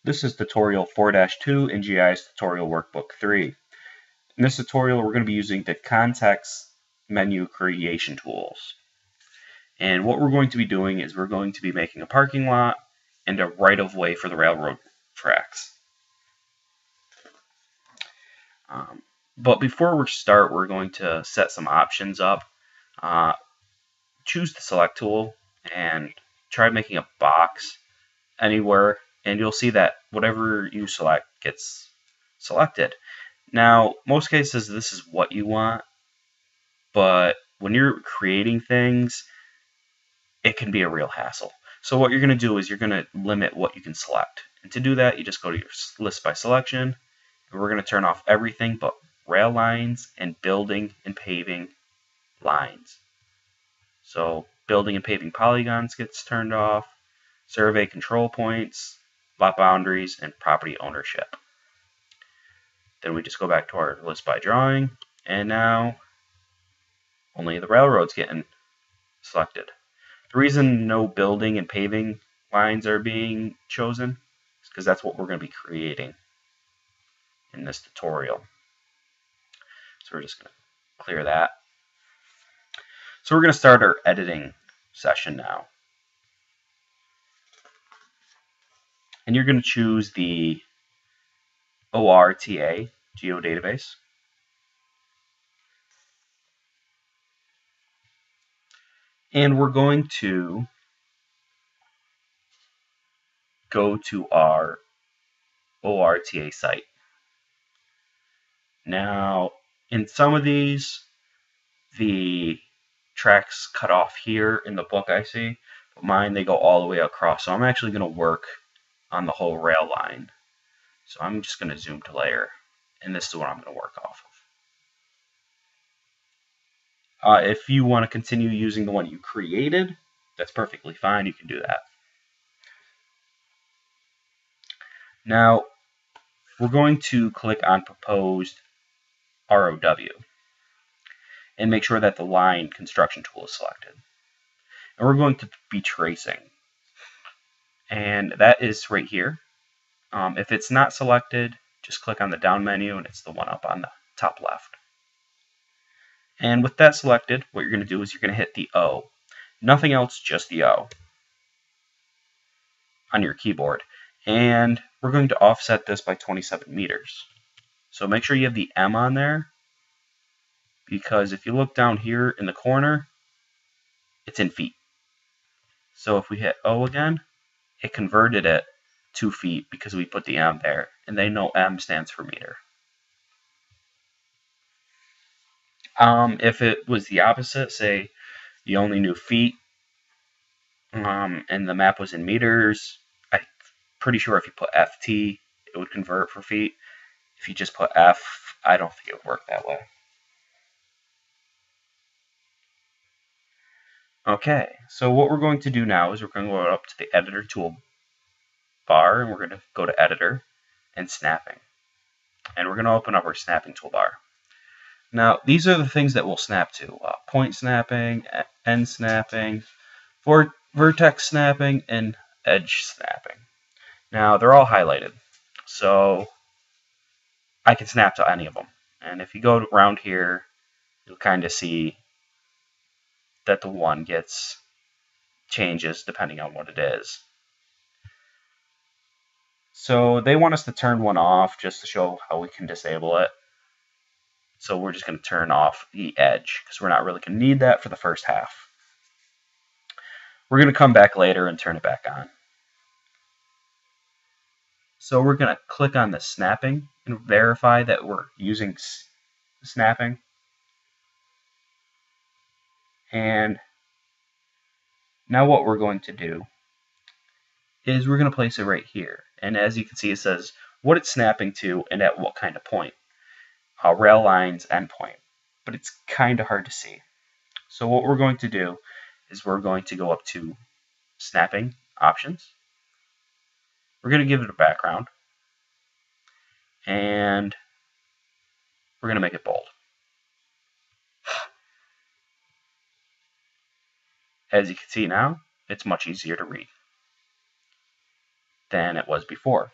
This is tutorial 4-2 in GIS Tutorial Workbook 3. In this tutorial, we're going to be using the context menu creation tools. And what we're going to be doing is we're going to be making a parking lot and a right-of-way for the railroad tracks. But before we start, we're going to set some options up. Choose the select tool and try making a box anywhere, and you'll see that whatever you select gets selected. Now, most cases this is what you want, but when you're creating things, it can be a real hassle. So what you're going to do is you're going to limit what you can select. And to do that, you just go to your list by selection, and we're going to turn off everything but rail lines and building and paving lines. So building and paving polygons gets turned off, survey control points, lot boundaries, and property ownership. Then we just go back to our list by drawing, and now only the railroad's getting selected. The reason no building and paving lines are being chosen is because that's what we're going to be creating in this tutorial. So we're just going to clear that. So we're going to start our editing session now. And you're going to choose the ORTA geodatabase. And we're going to go to our ORTA site. Now, in some of these, the tracks cut off here in the book I see, but mine, they go all the way across. So I'm actually going to work on the whole rail line. So I'm just going to zoom to layer, and this is what I'm going to work off of. If you want to continue using the one you created, that's perfectly fine. You can do that. Now, we're going to click on Proposed ROW and make sure that the line construction tool is selected. And we're going to be tracing. And that is right here. If it's not selected, just click on the down menu, and it's the one up on the top left. And with that selected, what you're going to do is you're going to hit the O. Nothing else, just the O on your keyboard. And we're going to offset this by 27 meters. So make sure you have the M on there, because if you look down here in the corner, it's in feet. So if we hit O again, it converted it to feet because we put the M there, and they know M stands for meter. If it was the opposite, say you only knew feet, and the map was in meters, I'm pretty sure if you put FT, it would convert for feet. If you just put F, I don't think it would work that way. Okay, so what we're going to do now is we're going to go up to the editor tool bar, and we're going to go to editor and snapping. And we're going to open up our snapping toolbar. Now, these are the things that we'll snap to. Point snapping, end snapping, vertex snapping, and edge snapping. Now, they're all highlighted, so I can snap to any of them. And if you go around here, you'll kind of see that the one gets changes depending on what it is. So they want us to turn one off just to show how we can disable it. So we're just going to turn off the edge because we're not really going to need that for the first half. We're going to come back later and turn it back on. So we're going to click on the snapping and verify that we're using snapping. And now what we're going to do is we're going to place it right here. And as you can see, it says what it's snapping to and at what kind of point. Rail lines endpoint. But it's kind of hard to see. So what we're going to do is we're going to go up to snapping options. We're going to give it a background. And we're going to make it bold. As you can see now, it's much easier to read than it was before.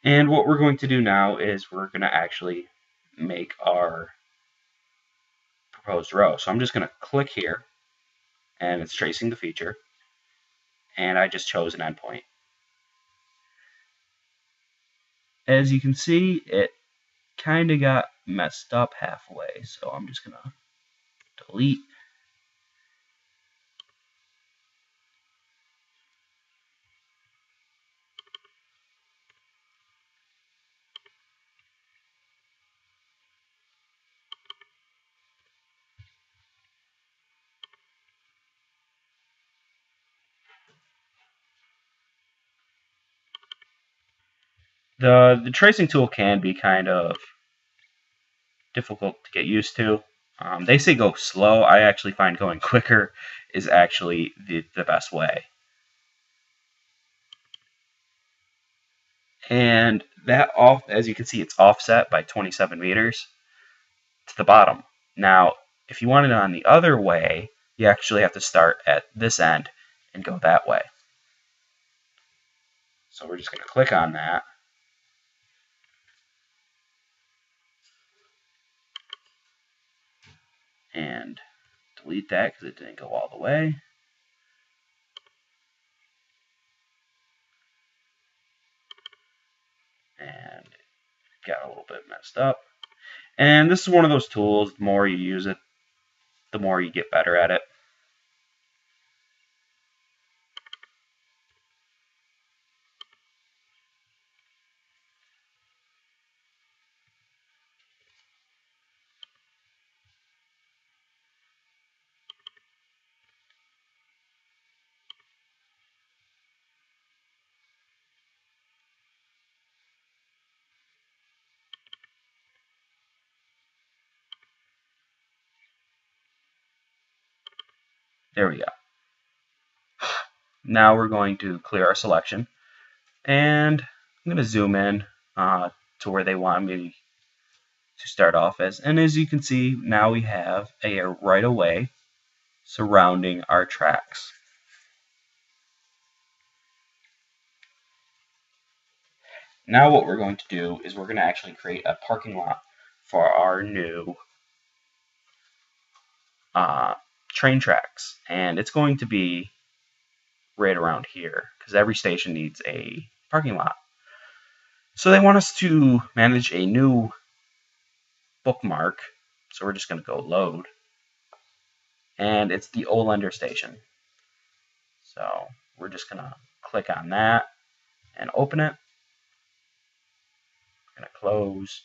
And what we're going to do now is we're going to actually make our proposed row. So I'm just going to click here, and it's tracing the feature, and I just chose an endpoint. As you can see, it kind of got messed up halfway, so I'm just going to delete. The tracing tool can be kind of difficult to get used to. They say go slow. I actually find going quicker is actually the best way. And that off, as you can see, it's offset by 27 meters to the bottom. Now, if you want it on the other way, you actually have to start at this end and go that way. So we're just going to click on that. And delete that because it didn't go all the way. And it got a little bit messed up. And this is one of those tools, the more you use it, the more you get better at it. There we go. Now we're going to clear our selection, and I'm going to zoom in to where they want me to start off as. And as you can see, now we have a right of way surrounding our tracks. Now what we're going to do is we're going to actually create a parking lot for our new train tracks, and it's going to be right around here because every station needs a parking lot. So they want us to manage a new bookmark, so we're just going to go load, and it's the Olander station. So we're just going to click on that and open it. We're going to close,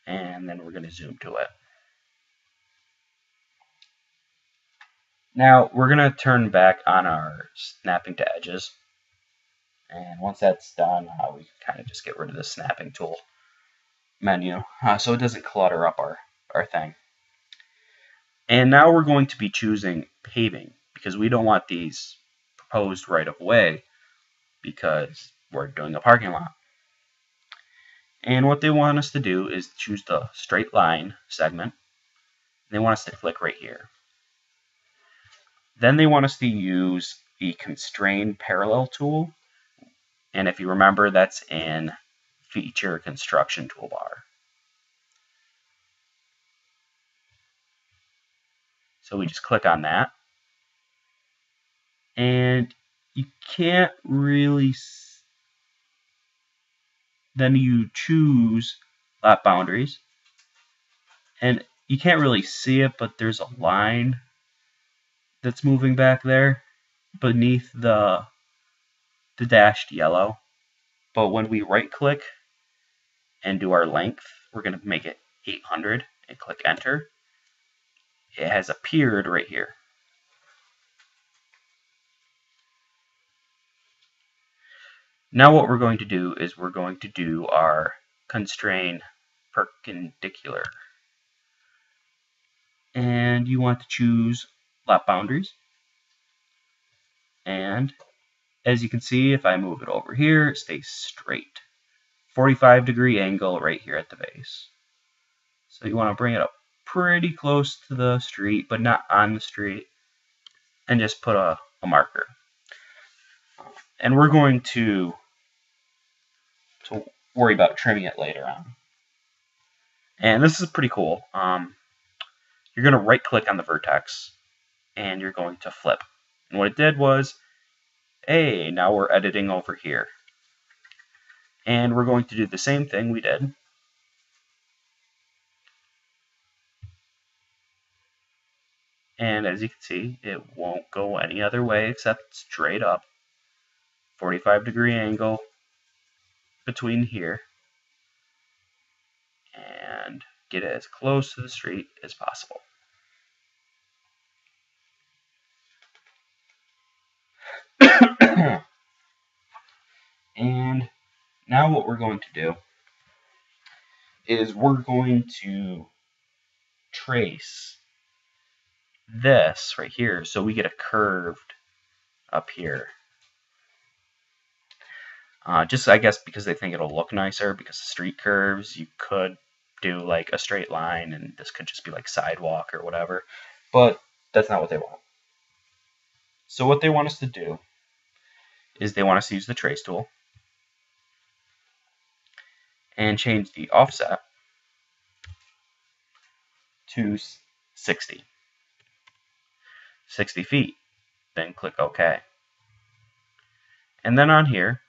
and then we're going to zoom to it. Now we're going to turn back on our snapping to edges, and once that's done, we can kind of just get rid of the snapping tool menu so it doesn't clutter up our thing. And now we're going to be choosing paving because we don't want these proposed right of way because we're doing a parking lot. And what they want us to do is choose the straight line segment. They want us to click right here. Then they want us to use the constrain parallel tool. And if you remember, that's in feature construction toolbar. So we just click on that. And you can't really, then you choose lot boundaries. And you can't really see it, but there's a line that's moving back there beneath the dashed yellow. But when we right click and do our length, we're going to make it 800 and click enter. It has appeared right here. Now what we're going to do is we're going to do our constrain perpendicular. And you want to choose lot boundaries. And as you can see, if I move it over here, it stays straight. 45-degree angle right here at the base. So you want to bring it up pretty close to the street, but not on the street, and just put a marker. And we're going to to worry about trimming it later on. And this is pretty cool. You're going to right click on the vertex and you're going to flip. And what it did was, hey, now we're editing over here. And we're going to do the same thing we did. And as you can see, it won't go any other way except straight up. 45-degree angle between here. And get it as close to the street as possible. And now what we're going to do is we're going to trace this right here so we get a curved up here. Just, I guess, because they think it'll look nicer because the street curves, you could do like a straight line and this could just be like sidewalk or whatever, but that's not what they want. So what they want us to do is they want us to use the trace tool and change the offset to 60 feet. Then click OK. And then on here,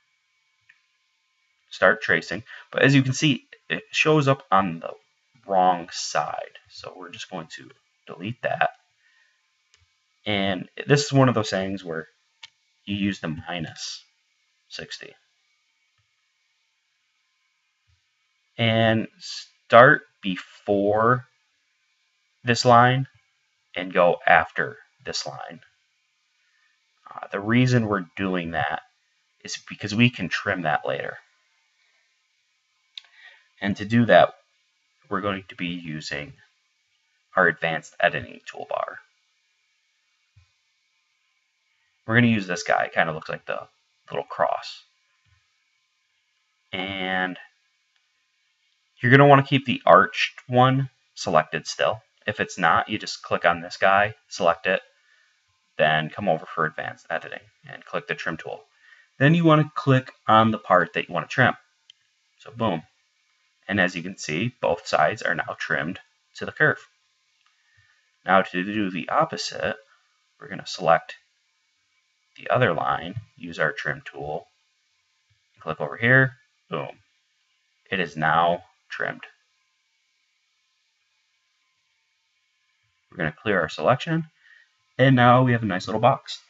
start tracing. But as you can see, it shows up on the wrong side. So we're just going to delete that. And this is one of those things where you use the minus 60. And start before this line and go after this line. The reason we're doing that is because we can trim that later. And to do that, we're going to be using our advanced editing toolbar. We're going to use this guy. It kind of looks like the little cross. And you're going to want to keep the arched one selected still. If it's not, you just click on this guy, select it, then come over for advanced editing and click the trim tool. Then you want to click on the part that you want to trim. So boom. And as you can see, both sides are now trimmed to the curve. Now to do the opposite, we're going to select the other line, use our trim tool, click over here, boom. It is now trimmed. We're going to clear our selection, and now we have a nice little box.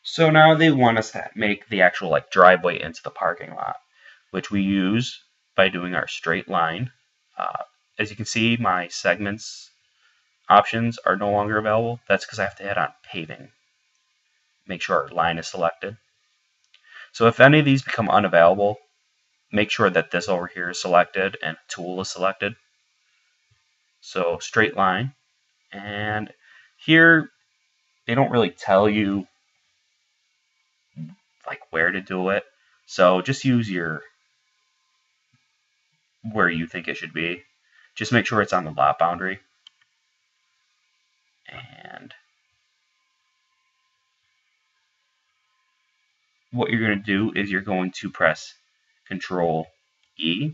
So now they want us to make the actual driveway into the parking lot, which we use by doing our straight line. As you can see, my segments options are no longer available. That's because I have to hit on paving. Make sure our line is selected. So if any of these become unavailable, make sure that this over here is selected and tool is selected. So straight line. And here, they don't really tell you where to do it. So just use where you think it should be. Just make sure it's on the lot boundary. And what you're going to do is you're going to press Control E.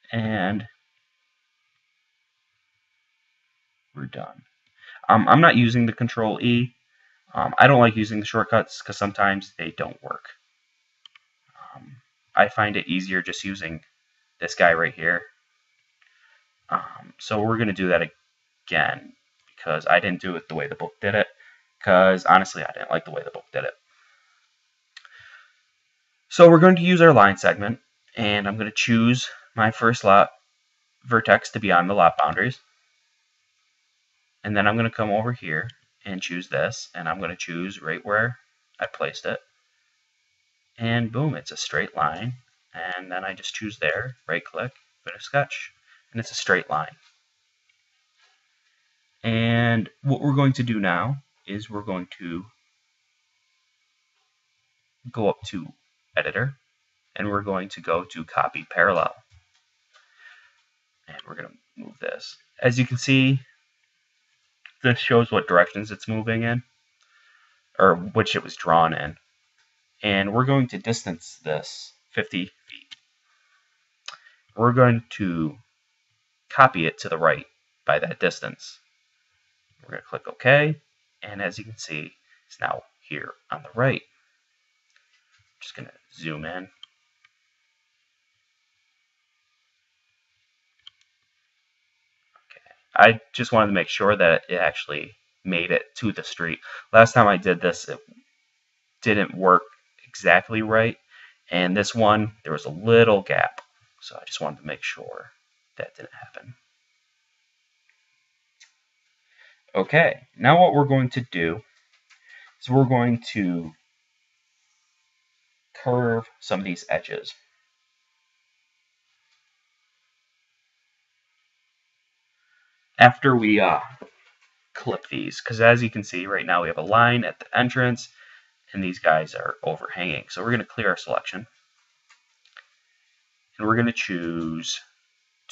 And we're done. I'm not using the Control E. I don't like using the shortcuts because sometimes they don't work. I find it easier just using this guy right here. So we're going to do that again because I didn't do it the way the book did it, because honestly I didn't like the way the book did it. So we're going to use our line segment, and I'm going to choose my first lot vertex to be on the lot boundaries. And then I'm going to come over here and choose this, and I'm going to choose right where I placed it. And boom, it's a straight line. And then I just choose there, right click, finish sketch, and it's a straight line. And what we're going to do now is we're going to go up to editor, and we're going to go to copy parallel. And we're going to move this. As you can see, this shows what directions it's moving in, or which it was drawn in. And we're going to distance this 50 feet. We're going to copy it to the right by that distance. We're going to click OK, and as you can see, it's now here on the right. I'm just going to zoom in. I just wanted to make sure that it actually made it to the street. Last time I did this, it didn't work exactly right. And this one, there was a little gap. So I just wanted to make sure that didn't happen. Okay, now what we're going to do is we're going to curve some of these edges. After we clip these, because as you can see right now we have a line at the entrance and these guys are overhanging. So we're going to clear our selection and we're going to choose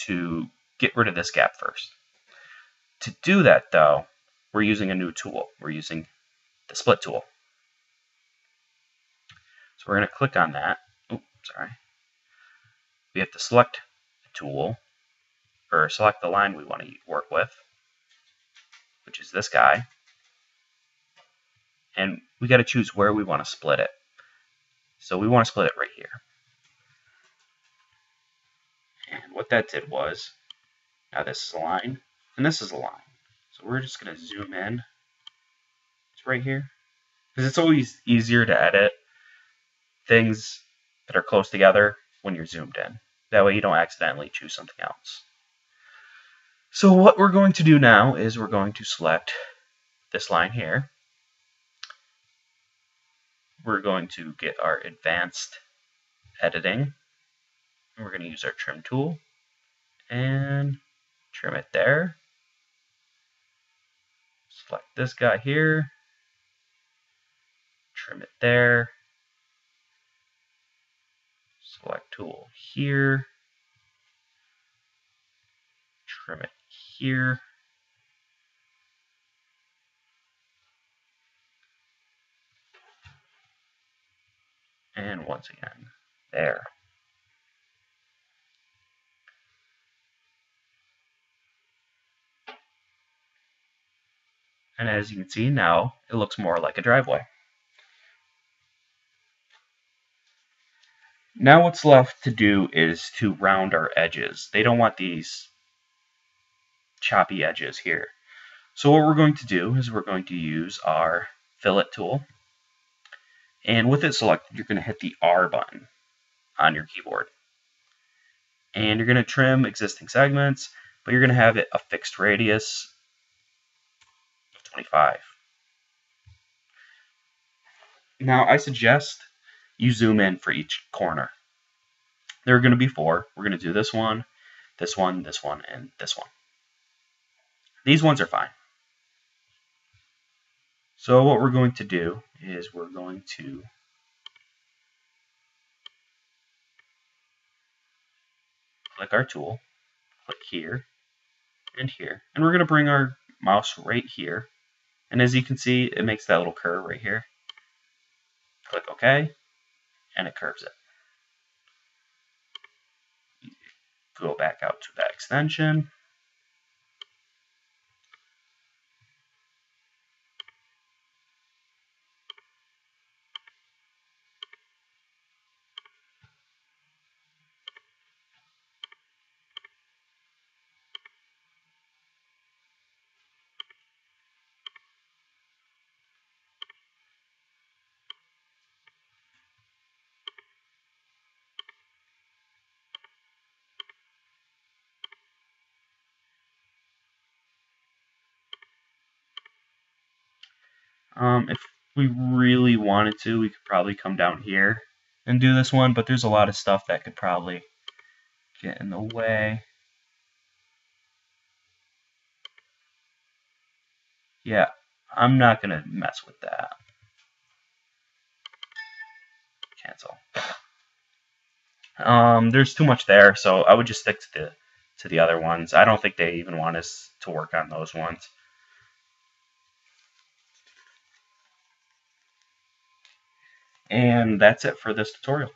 to get rid of this gap first. To do that though, we're using a new tool. We're using the split tool. So we're going to click on that. Oops, sorry. We have to select the tool or select the line we want to work with, which is this guy. And we got to choose where we want to split it. So we want to split it right here. And what that did was, now this is a line, and this is a line. So we're just going to zoom in. It's right here. Because it's always easier to edit things that are close together when you're zoomed in. That way you don't accidentally choose something else. So what we're going to do now is we're going to select this line here. We're going to get our advanced editing. And we're going to use our trim tool and trim it there. Select this guy here. Trim it there. Select tool here. Trim it here. And once again, there. And as you can see now, it looks more like a driveway. Now what's left to do is to round our edges. They don't want these choppy edges here. So what we're going to do is we're going to use our fillet tool. And with it selected, you're going to hit the R button on your keyboard. And you're going to trim existing segments, but you're going to have it a fixed radius of 25. Now I suggest you zoom in for each corner. There are going to be 4. We're going to do this one, this one, this one, and this one. These ones are fine. So what we're going to do is we're going to click our tool, click here and here, and we're going to bring our mouse right here. And as you can see, it makes that little curve right here. Click OK, and it curves it. Go back out to that extension. If we really wanted to, we could probably come down here and do this one, but there's a lot of stuff that could probably get in the way. Yeah, I'm not going to mess with that. Cancel. There's too much there, so I would just stick to the other ones. I don't think they even want us to work on those ones. And that's it for this tutorial.